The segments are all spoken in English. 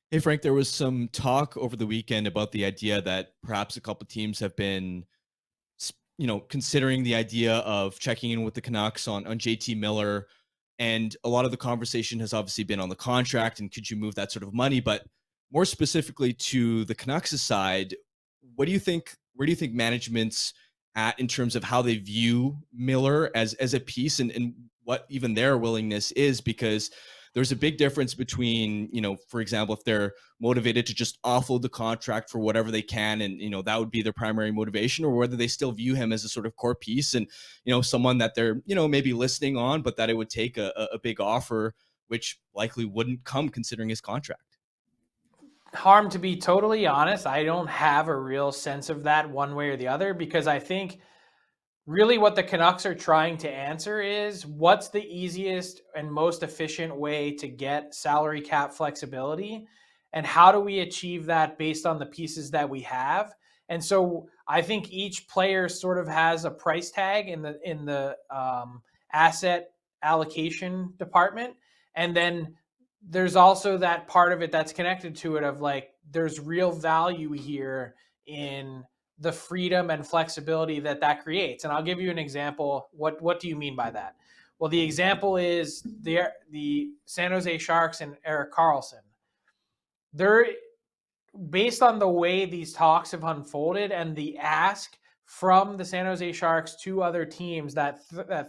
Hey Frank, there was some talk over the weekend about the idea that perhaps a couple teams have been, considering the idea of checking in with the Canucks on JT Miller, and a lot of the conversation has obviously been on the contract and could you move that sort of money, but more specifically to the Canucks side, what do you think? Where do you think management's at in terms of how they view Miller as a piece and what even their willingness is? Because there's a big difference between, for example, if they're motivated to just offload the contract for whatever they can, and that would be their primary motivation, or whether they still view him as a sort of core piece and someone that they're maybe listening on, but that it would take a big offer, which likely wouldn't come considering his contract. Harm, to be totally honest, I don't have a real sense of that one way or the other, because I think really what the Canucks are trying to answer is what's the easiest and most efficient way to get salary cap flexibility, and how do we achieve that based on the pieces that we have. And so I think each player sort of has a price tag in the asset allocation department, and then there's also that part of it that's connected to it of like there's real value here in the freedom and flexibility that creates. And I'll give you an example. What do you mean by that? Well, the example is the San Jose Sharks and Erik Karlsson. They're based on the way these talks have unfolded and the ask from the San Jose Sharks to other teams that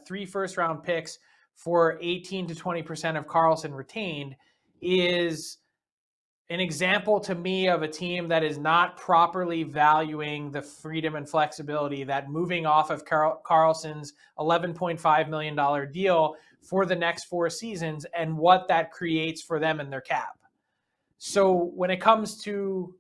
3 first-round picks for 18 to 20% of Karlsson retained is an example to me of a team that is not properly valuing the freedom and flexibility that moving off of Karlsson's $11.5 million deal for the next 4 seasons and what that creates for them in their cap. So when it comes to,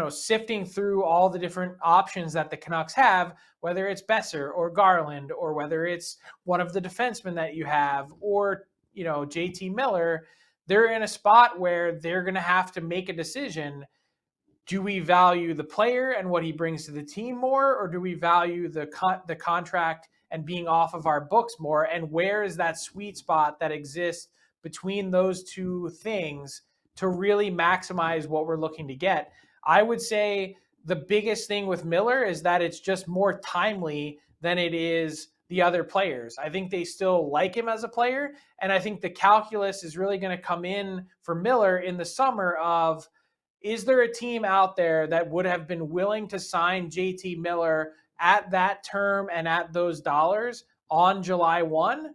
sifting through all the different options that the Canucks have, whether it's Besser or Garland, or whether it's one of the defensemen that you have, or, JT Miller, they're in a spot where they're going to have to make a decision. Do we value the player and what he brings to the team more, or do we value the contract and being off of our books more? And where is that sweet spot that exists between those two things to really maximize what we're looking to get? I would say the biggest thing with Miller is that it's just more timely than it is the other players. I think they still like him as a player, and I think the calculus is really going to come in for Miller in the summer of, is there a team out there that would have been willing to sign JT Miller at that term and at those dollars on July 1?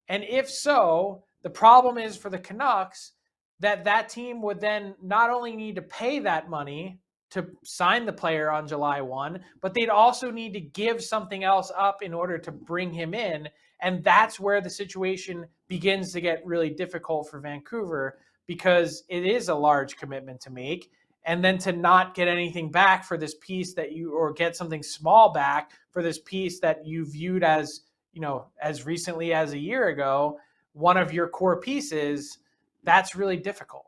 And if so, the problem is for the Canucks that team would then not only need to pay that money to sign the player on July 1, but they'd also need to give something else up in order to bring him in. And that's where the situation begins to get really difficult for Vancouver, because it is a large commitment to make. And then to not get anything back for this piece or get something small back for this piece that you viewed as, as recently as a year ago, one of your core pieces, that's really difficult.